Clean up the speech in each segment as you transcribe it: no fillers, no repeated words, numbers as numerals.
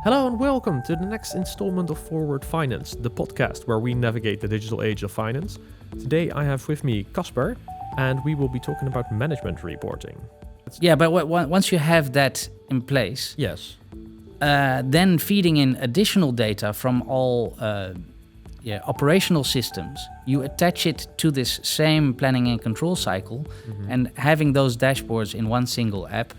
Hello and welcome to the next installment of Forward Finance, the podcast where we navigate the digital age of finance. Today I have with me Casper, and we will be talking about management reporting. Yeah, but once you have that in place, Yes. then feeding in additional data from all operational systems, you attach it to this same planning and control cycle, and having those dashboards in one single app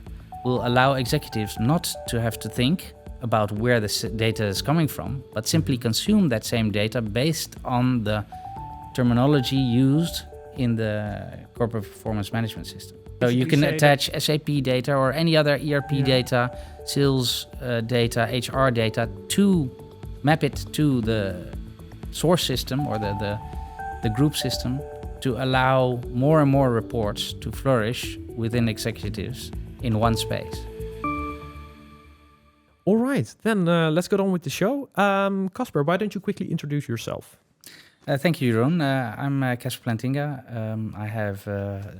will allow executives not to have to think about where the data is coming from, but simply consume that same data based on the terminology used in the corporate performance management system. So you can attach SAP data or any other ERP data, sales data, HR data to map it to the source system or the group system to allow more and more reports to flourish within executives in one space. All right, then let's get on with the show. Casper, why don't you quickly introduce yourself? Thank you, Jeroen. I'm Casper Plantinga. I have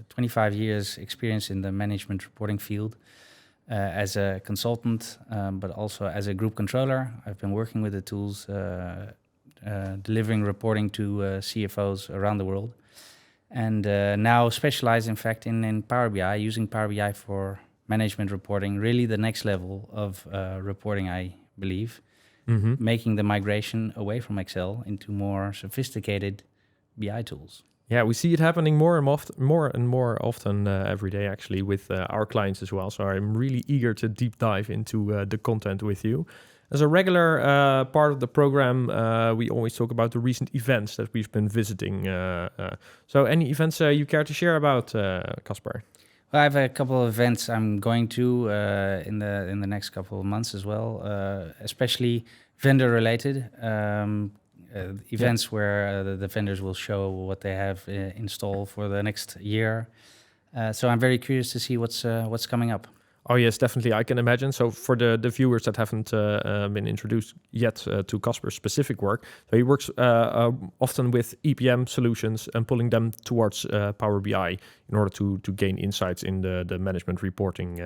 25 years experience in the management reporting field as a consultant, but also as a group controller. I've been working with the tools, delivering reporting to CFOs around the world. And now specialize, in fact, in Power BI, using Power BI for management reporting, really the next level of reporting, I believe. Making the migration away from Excel into more sophisticated BI tools. Yeah, we see it happening more and more often every day, actually, with our clients as well. So I'm really eager to deep dive into the content with you. As a regular part of the program, we always talk about the recent events that we've been visiting. So any events you care to share about, Casper? Well, I have a couple of events I'm going to in the next couple of months as well, especially vendor-related events where the vendors will show what they have installed for the next year. So I'm very curious to see what's coming up. Oh yes, definitely. I can imagine. So for the viewers that haven't been introduced yet to Casper's specific work, so he works often with EPM solutions and pulling them towards Power BI in order to gain insights in the management reporting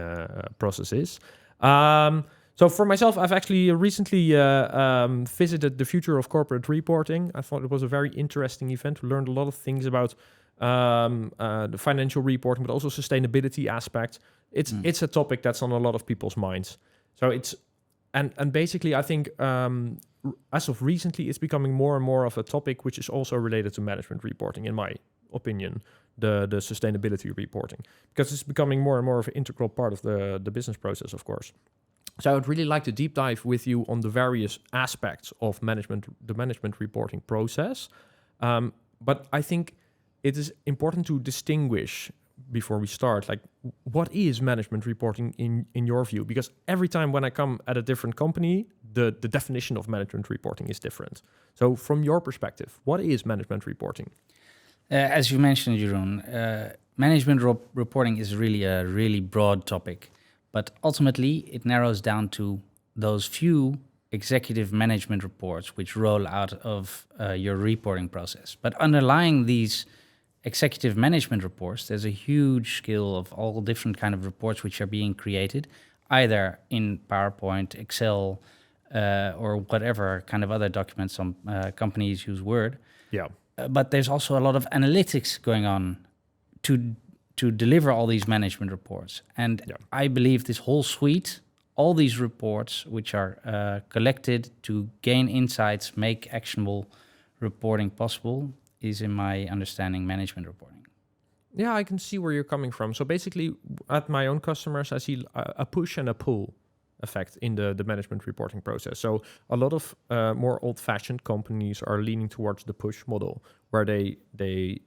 processes. So for myself, I've actually recently visited the Future of Corporate Reporting. I thought it was a very interesting event. We learned a lot of things about the financial reporting, but also sustainability aspect. It's a topic that's on a lot of people's minds. So it's and basically I think as of recently it's becoming more and more of a topic which is also related to management reporting, in my opinion, the sustainability reporting, because it's becoming more and more of an integral part of the business process, of course. So I would really like to deep dive with you on the various aspects of the management reporting process. But I think it is important to distinguish before we start, like, what is management reporting in your view? Because every time when I come at a different company, the definition of management reporting is different. So from your perspective, what is management reporting? As you mentioned, Jeroen, management reporting is really a really broad topic, but ultimately it narrows down to those few executive management reports which roll out of your reporting process. But underlying these executive management reports, there's a huge scale of all different kind of reports which are being created, either in PowerPoint, Excel, or whatever kind of other documents. Some companies use Word. Yeah. But there's also a lot of analytics going on to deliver all these management reports. And I believe this whole suite, all these reports which are collected to gain insights, make actionable reporting possible, is, in my understanding, management reporting. Yeah, I can see where you're coming from. So basically, at my own customers, I see a push and a pull effect in the management reporting process. So a lot of more old-fashioned companies are leaning towards the push model, where they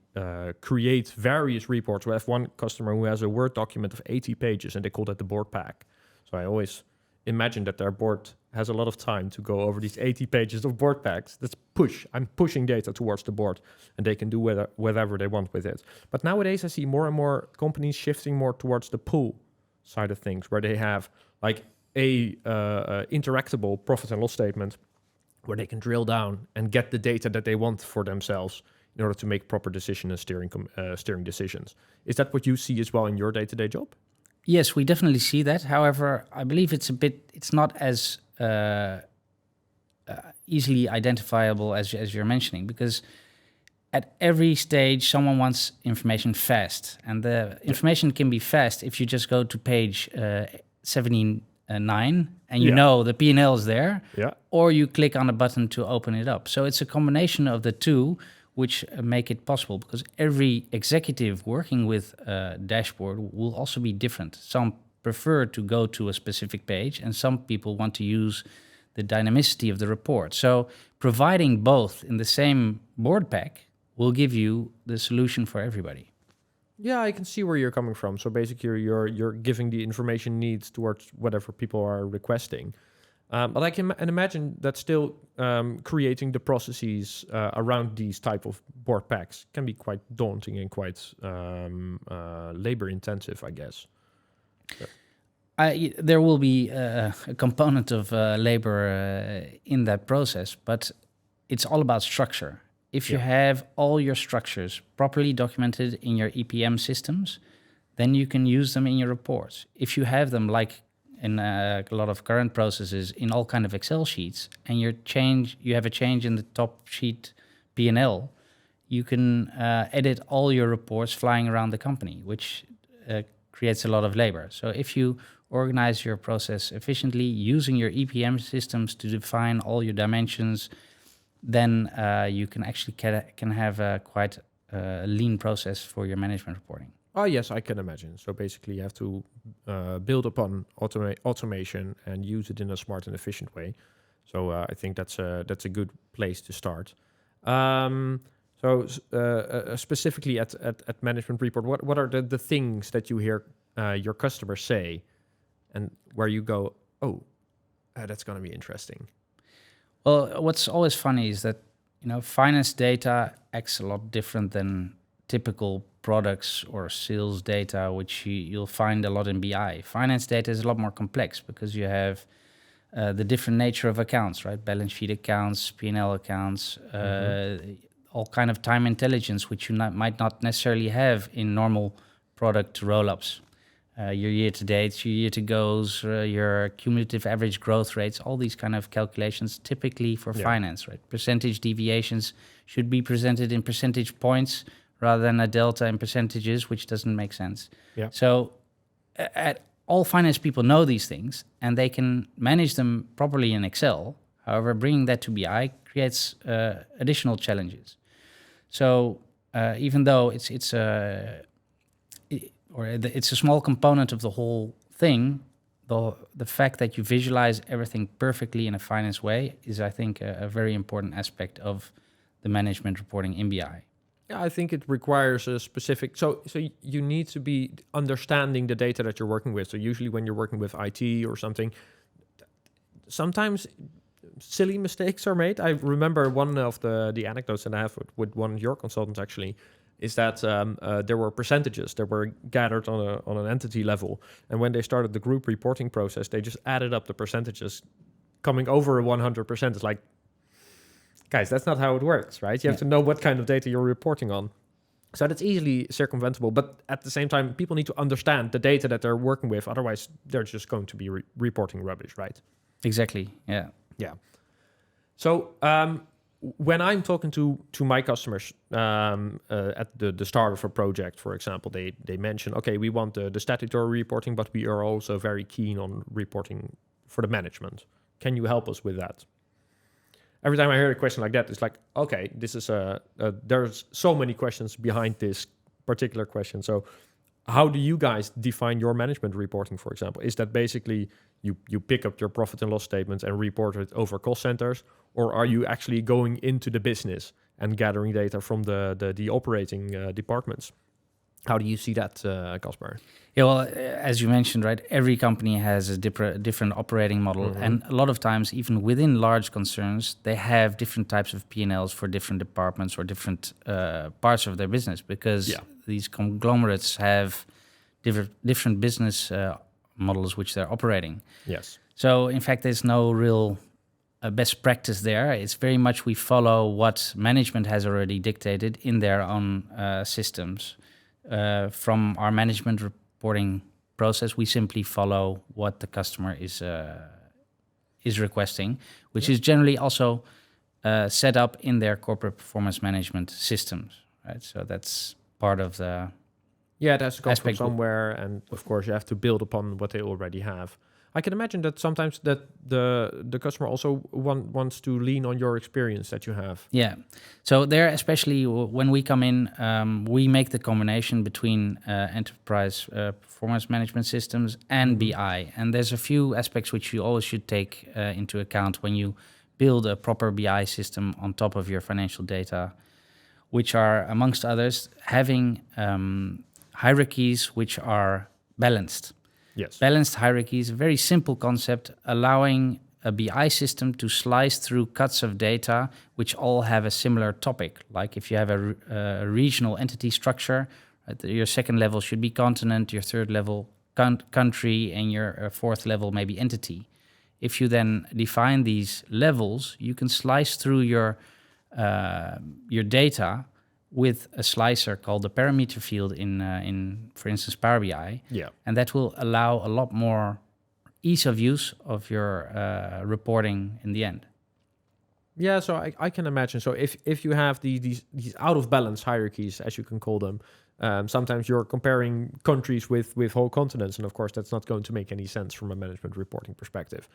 create various reports. We have one customer who has a Word document of 80 pages, and they call that the board pack. So I always imagine that their board has a lot of time to go over these 80 pages of board packs. That's push. I'm pushing data towards the board, and they can do whatever they want with it. But nowadays, I see more and more companies shifting more towards the pull side of things, where they have like a interactable profit and loss statement, where they can drill down and get the data that they want for themselves in order to make proper decision and steering decisions. Is that what you see as well in your day-to-day job? Yes, we definitely see that. However, I believe it's not as easily identifiable as you're mentioning, because at every stage someone wants information fast, and the information can be fast if you just go to page 79 and you know the P&L is there, or you click on a button to open it up. So it's a combination of the two which make it possible, because every executive working with a dashboard will also be different. Some prefer to go to a specific page, and some people want to use the dynamicity of the report. So providing both in the same board pack will give you the solution for everybody. Yeah, I can see where you're coming from. So basically, you're giving the information needs towards whatever people are requesting. But I can imagine that still creating the processes around these type of board packs can be quite daunting and quite labor intensive, I guess. There will be a component of labor in that process, but it's all about structure. If you have all your structures properly documented in your EPM systems, then you can use them in your reports. If you have them, like in a lot of current processes, in all kind of Excel sheets, and you have a change in the top sheet P&L, you can edit all your reports flying around the company, which creates a lot of labor. So if you organize your process efficiently using your EPM systems to define all your dimensions, then you can actually can have a quite lean process for your management reporting. Oh, yes, I can imagine. So basically you have to build upon automation and use it in a smart and efficient way. So I think that's a good place to start. Specifically at management report, what are the things that you hear your customers say, and where you go, that's going to be interesting? Well, what's always funny is that, finance data acts a lot different than typical products or sales data, which you'll find a lot in BI. Finance data is a lot more complex because you have the different nature of accounts, right? Balance sheet accounts, P&L accounts, all kind of time intelligence, which you might not necessarily have in normal product roll-ups. Your year-to-dates, your year-to-goes, your cumulative average growth rates, all these kind of calculations typically for finance, right? Percentage deviations should be presented in percentage points rather than a delta in percentages, which doesn't make sense. Yeah. So all finance people know these things, and they can manage them properly in Excel. However, bringing that to BI creates additional challenges. So even though it's a small component of the whole thing, the fact that you visualize everything perfectly in a finance way is, I think, a very important aspect of the management reporting in BI. Yeah, I think it requires a specific... So you need to be understanding the data that you're working with. So usually when you're working with IT or something, sometimes silly mistakes are made. I remember one of the anecdotes that I have with one of your consultants, actually, is that there were percentages that were gathered on an entity level. And when they started the group reporting process, they just added up the percentages coming over 100%. It's like, guys, that's not how it works, right? You have to know what kind of data you're reporting on. So that's easily circumventable. But at the same time, people need to understand the data that they're working with. Otherwise, they're just going to be reporting rubbish, right? Exactly, yeah. Yeah. So when I'm talking to my customers at the start of a project, for example, they mention, okay, we want the statutory reporting, but we are also very keen on reporting for the management. Can you help us with that? Every time I hear a question like that, it's like, okay, this is there's so many questions behind this particular question. So how do you guys define your management reporting, for example? Is that basically you pick up your profit and loss statements and report it over cost centers, or are you actually going into the business and gathering data from the operating departments? How do you see that, Casper? Yeah, well, as you mentioned, right, every company has a different operating model. And a lot of times, even within large concerns, they have different types of P&Ls for different departments or different parts of their business, because these conglomerates have different business models which they're operating. Yes. So, in fact, there's no real best practice there. It's very much we follow what management has already dictated in their own systems. From our management reporting process, we simply follow what the customer is is requesting, which is generally also set up in their corporate performance management systems, right? So that's part of the it has to come from aspect. somewhere, and of course you have to build upon what they already have. I can imagine that sometimes that the customer also wants to lean on your experience that you have. Yeah. So there, especially when we come in, we make the combination between enterprise performance management systems and BI. And there's a few aspects which you always should take into account when you build a proper BI system on top of your financial data, which are, amongst others, having hierarchies which are balanced. Yes. Balanced hierarchies, a very simple concept, allowing a BI system to slice through cuts of data which all have a similar topic. Like if you have a regional entity structure, your second level should be continent, your third level country, and your fourth level maybe entity. If you then define these levels, you can slice through your data with a slicer called the parameter field in for instance, Power BI. Yeah. And that will allow a lot more ease of use of your reporting in the end. Yeah, so I can imagine. So if you have these out of balance hierarchies, as you can call them, sometimes you're comparing countries with whole continents, and of course that's not going to make any sense from a management reporting perspective.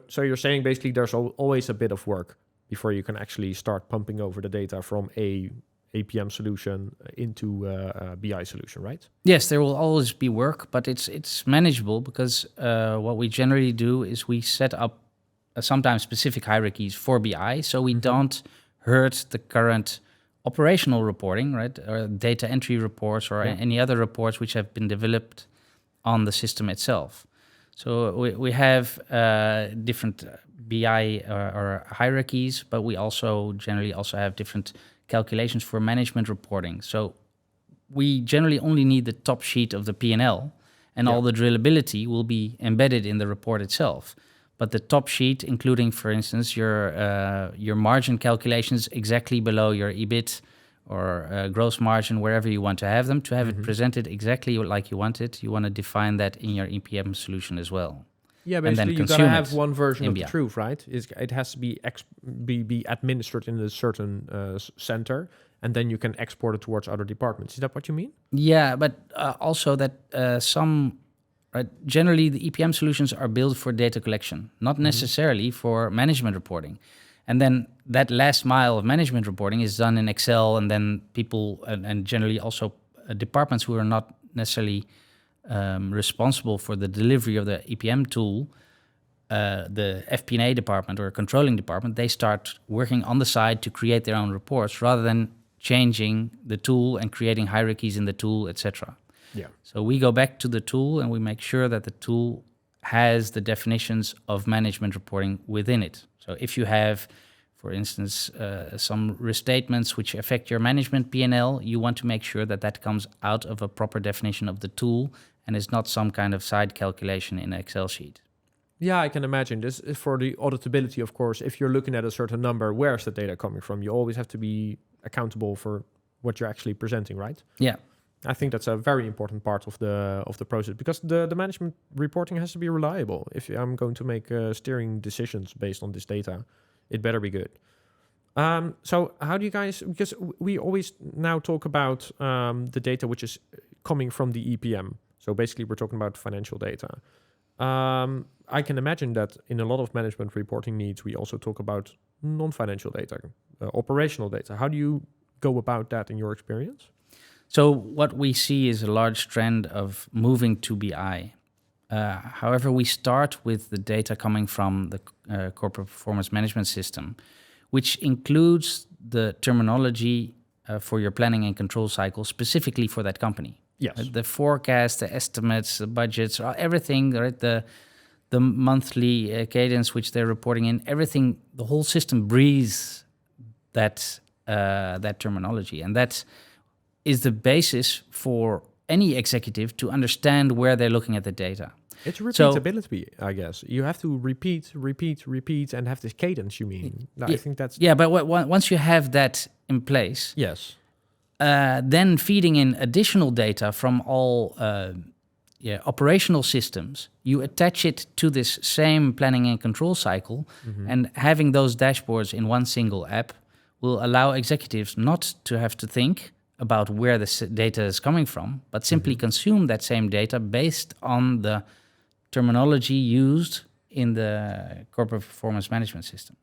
So you're saying basically there's always a bit of work before you can actually start pumping over the data from a APM solution into a BI solution, right? Yes, there will always be work, but it's manageable because what we generally do is we set up sometimes specific hierarchies for BI, so we don't hurt the current operational reporting, right? Or data entry reports or any other reports which have been developed on the system itself. So we have different BI or hierarchies, but we also generally also have different calculations for management reporting. So we generally only need the top sheet of the P&L, and all the drillability will be embedded in the report itself. But the top sheet, including, for instance, your margin calculations exactly below your EBIT or gross margin, wherever you want to have them, to have it presented exactly like you want it, you want to define that in your EPM solution as well. Yeah, basically you gotta have one version of the truth, right? It has to be administered in a certain center, and then you can export it towards other departments. Is that what you mean? Yeah, but also that generally the EPM solutions are built for data collection, not necessarily for management reporting. And then that last mile of management reporting is done in Excel, and then people and generally also departments who are not necessarily responsible for the delivery of the EPM tool, the FP&A department or controlling department, they start working on the side to create their own reports rather than changing the tool and creating hierarchies in the tool, etc. Yeah. So we go back to the tool and we make sure that the tool has the definitions of management reporting within it. So if you have, for instance, some restatements which affect your management P&L, you want to make sure that that comes out of a proper definition of the tool and is not some kind of side calculation in an Excel sheet. Yeah, I can imagine. This is for the auditability, of course. If you're looking at a certain number, where's the data coming from? You always have to be accountable for what you're actually presenting, right? Yeah. I think that's a very important part of the process, because the management reporting has to be reliable. If I'm going to make steering decisions based on this data, it better be good. So how do you guys, because we always now talk about the data which is coming from the EPM. So basically we're talking about financial data. I can imagine that in a lot of management reporting needs, we also talk about non-financial data, operational data. How do you go about that in your experience? So what we see is a large trend of moving to BI. However, we start with the data coming from the corporate performance management system, which includes the terminology for your planning and control cycle specifically for that company. Yes. The forecast, the estimates, the budgets, everything, right? The monthly cadence which they're reporting in, everything, the whole system breathes that terminology. And that is the basis for any executive to understand where they're looking at the data. It's repeatability, I guess. You have to repeat, and have this cadence, you mean? I think that's... Yeah, but once you have that in place... Yes. Then feeding in additional data from all operational systems, you attach it to this same planning and control cycle, and having those dashboards in one single app will allow executives not to have to think about where the data is coming from, but simply consume that same data based on the terminology used in the corporate performance management system.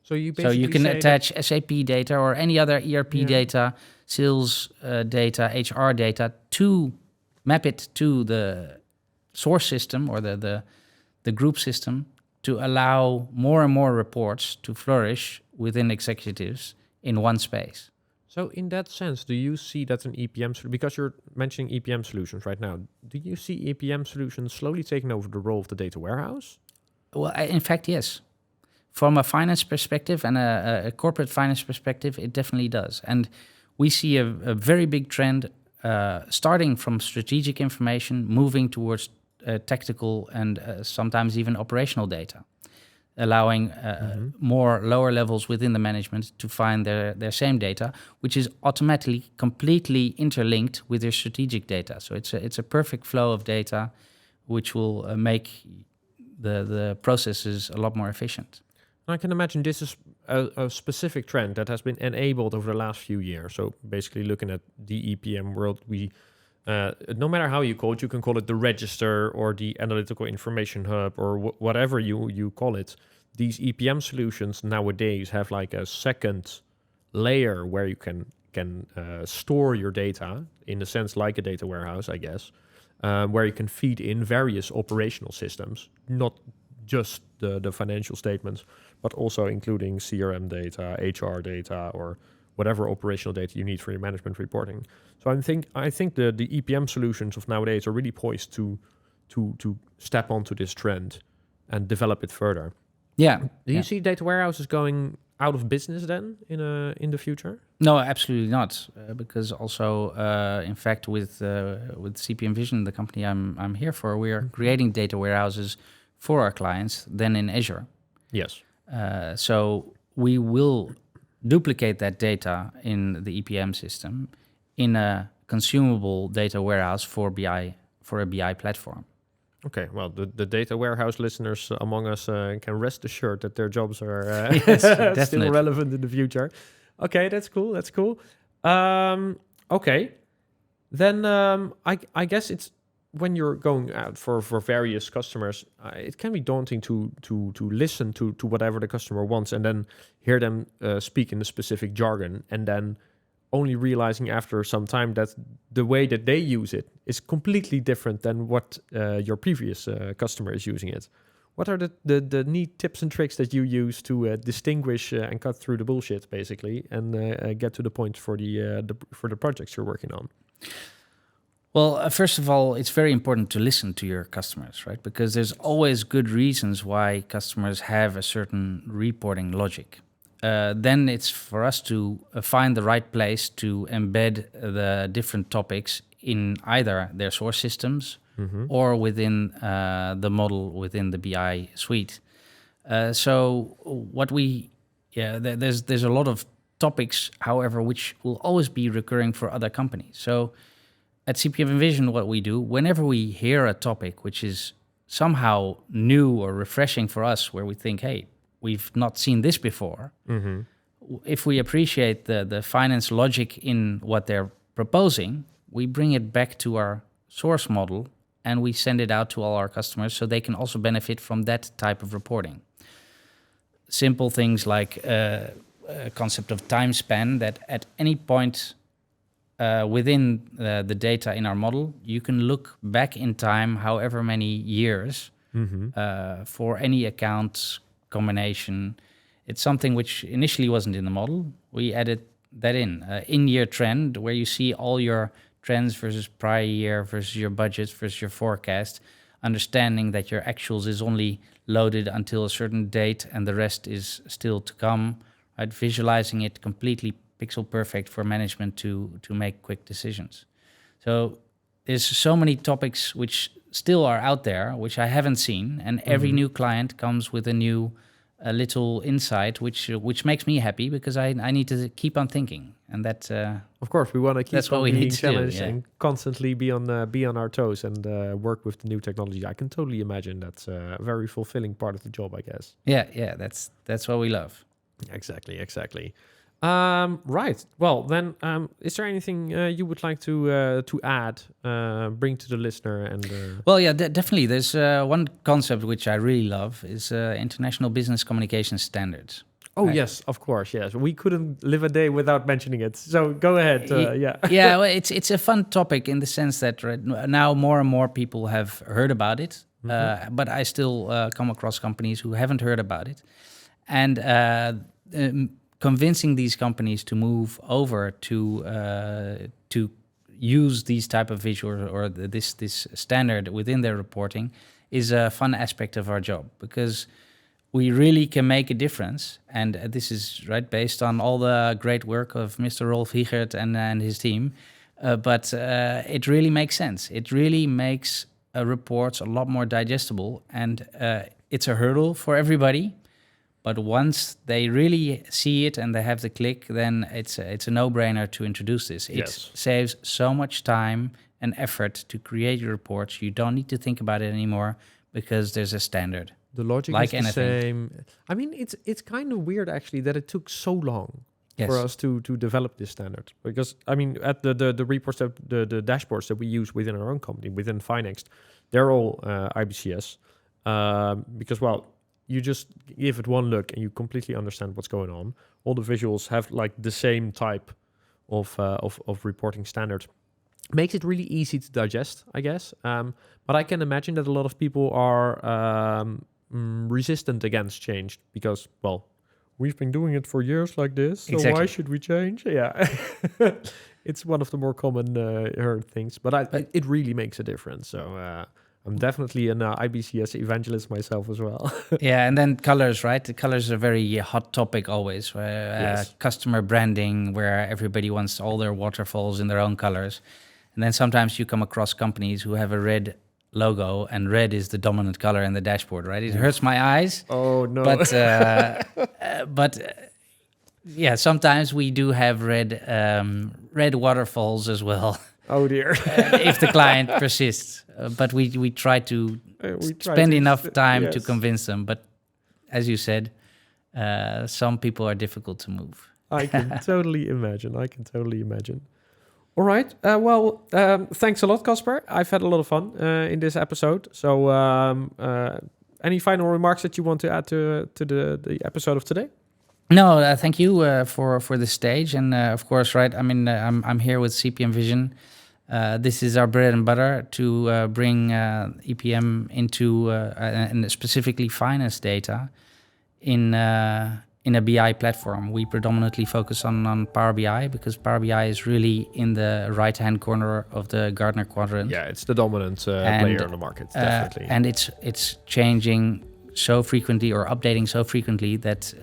So you can attach SAP data or any other ERP data, sales data, HR data, to map it to the source system or the group system to allow more and more reports to flourish within executives in one space. So in that sense, do you see that an EPM, because you're mentioning EPM solutions right now, do you see EPM solutions slowly taking over the role of the data warehouse? Well, in fact, yes. From a finance perspective and a corporate finance perspective, it definitely does. And we see a very big trend starting from strategic information, moving towards tactical and sometimes even operational data, allowing more lower levels within the management to find their same data, which is automatically completely interlinked with their strategic data. So it's a perfect flow of data, which will make the processes a lot more efficient. I can imagine this is a specific trend that has been enabled over the last few years. So basically looking at the EPM world, we no matter how you call it, you can call it the register or the analytical information hub or whatever you call it. These EPM solutions nowadays have like a second layer where you can store your data, in a sense like a data warehouse, I guess, where you can feed in various operational systems, not just the financial statements, but also including CRM data, HR data, or whatever operational data you need for your management reporting. So I think the EPM solutions of nowadays are really poised to step onto this trend and develop it further. Yeah. Do you see data warehouses going out of business then in the future? No, absolutely not. Because also, in fact, with cpmVision, the company I'm here for, we are creating data warehouses for our clients then in Azure. Yes. So we will duplicate that data in the EPM system in a consumable data warehouse for a BI platform. Okay, well, the data warehouse listeners among us can rest assured that their jobs are Yes, still relevant in the future. Okay, that's cool. Okay, then I guess it's when you're going out for various customers, it can be daunting to listen to whatever the customer wants and then hear them speak in a specific jargon, and then only realizing after some time that the way that they use it is completely different than what your previous customer is using it. What are the neat tips and tricks that you use to distinguish and cut through the bullshit, basically, and get to the point for the projects you're working on? Well, first of all, it's very important to listen to your customers, right? Because there's always good reasons why customers have a certain reporting logic. Then it's for us to find the right place to embed the different topics in either their source systems or within the model within the BI suite. So what there's a lot of topics, however, which will always be recurring for other companies. So at cpmVision, what we do, whenever we hear a topic which is somehow new or refreshing for us, where we think, hey, we've not seen this before, if we appreciate the finance logic in what they're proposing, we bring it back to our source model and we send it out to all our customers so they can also benefit from that type of reporting. Simple things like a concept of time span, that at any point within the data in our model, you can look back in time however many years for any account combination. It's something which initially wasn't in the model. We added that in-year trend, where you see all your trends versus prior year versus your budget versus your forecast, understanding that your actuals is only loaded until a certain date and the rest is still to come, right? Visualizing it completely pixel perfect for management to make quick decisions. So there's so many topics which still are out there, which I haven't seen, and every new client comes with a new a little insight, which makes me happy because I need to keep on thinking, and that Of course, we want to keep that's what on we being need to do, challenged yeah. and constantly be on our toes and work with the new technology. I can totally imagine that's a very fulfilling part of the job, I guess. Yeah, that's what we love. Exactly. Right. Well, then, is there anything you would like to add, bring to the listener? And Well, yeah, definitely. There's one concept which I really love is international business communication standards. oh Right. yes, of course, yes. We couldn't live a day without mentioning it. So go ahead. Yeah. Yeah, well, it's a fun topic in the sense that now more and more people have heard about it, but I still come across companies who haven't heard about it, and convincing these companies to move over to use these type of visuals or this standard within their reporting is a fun aspect of our job, because we really can make a difference. And this is based on all the great work of Mr. Rolf Hiegert and his team. But it really makes sense. It really makes reports a lot more digestible, and it's a hurdle for everybody. But once they really see it and they have the click, then it's a no-brainer to introduce this. It Yes. saves so much time and effort to create your reports. You don't need to think about it anymore because there's a standard. The logic Like is the anything. same. I mean, it's kind of weird actually that it took so long Yes. for us to develop this standard. Because I mean, at the reports that the dashboards that we use within our own company, within Finext, they're all IBCS. Because well, you just give it one look and you completely understand what's going on. All the visuals have like the same type of reporting standard. Makes it really easy to digest, I guess. But I can imagine that a lot of people are resistant against change because, well, we've been doing it for years like this, so Exactly. why should we change? Yeah. It's one of the more common heard things, but it really makes a difference. So I'm definitely an IBCS evangelist myself as well. Yeah, and then colors, right? The colors are a very hot topic always. Yes. Customer branding, where everybody wants all their waterfalls in their own colors. And then sometimes you come across companies who have a red logo, and red is the dominant color in the dashboard, right? It hurts my eyes. Oh no! But yeah, sometimes we do have red waterfalls as well. Oh dear! If the client persists, but we try to spend enough time to convince them. But as you said, some people are difficult to move. I can totally imagine. All right. Thanks a lot, Casper. I've had a lot of fun in this episode. So, any final remarks that you want to add to the episode of today? No, thank you for the stage, and of course, right. I mean, I'm here with cpmVision. This is our bread and butter to bring EPM into and specifically finance data in a BI platform. We predominantly focus on Power BI because Power BI is really in the right-hand corner of the Gartner quadrant. Yeah, it's the dominant player on the market, definitely. And it's changing so frequently or updating so frequently that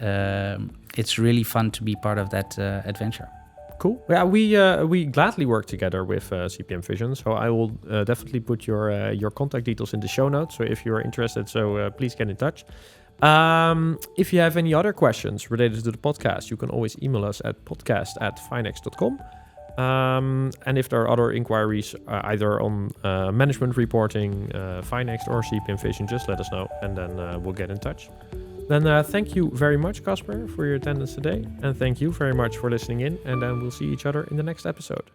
it's really fun to be part of that adventure. Cool. Yeah, we gladly work together with cpmVision, so I will definitely put your contact details in the show notes. So if you're interested, please get in touch. If you have any other questions related to the podcast, you can always email us at podcast@finext.com. And if there are other inquiries, either on management reporting, Finext or cpmVision, just let us know, and then we'll get in touch. Then thank you very much, Casper, for your attendance today, and thank you very much for listening in, and then we'll see each other in the next episode.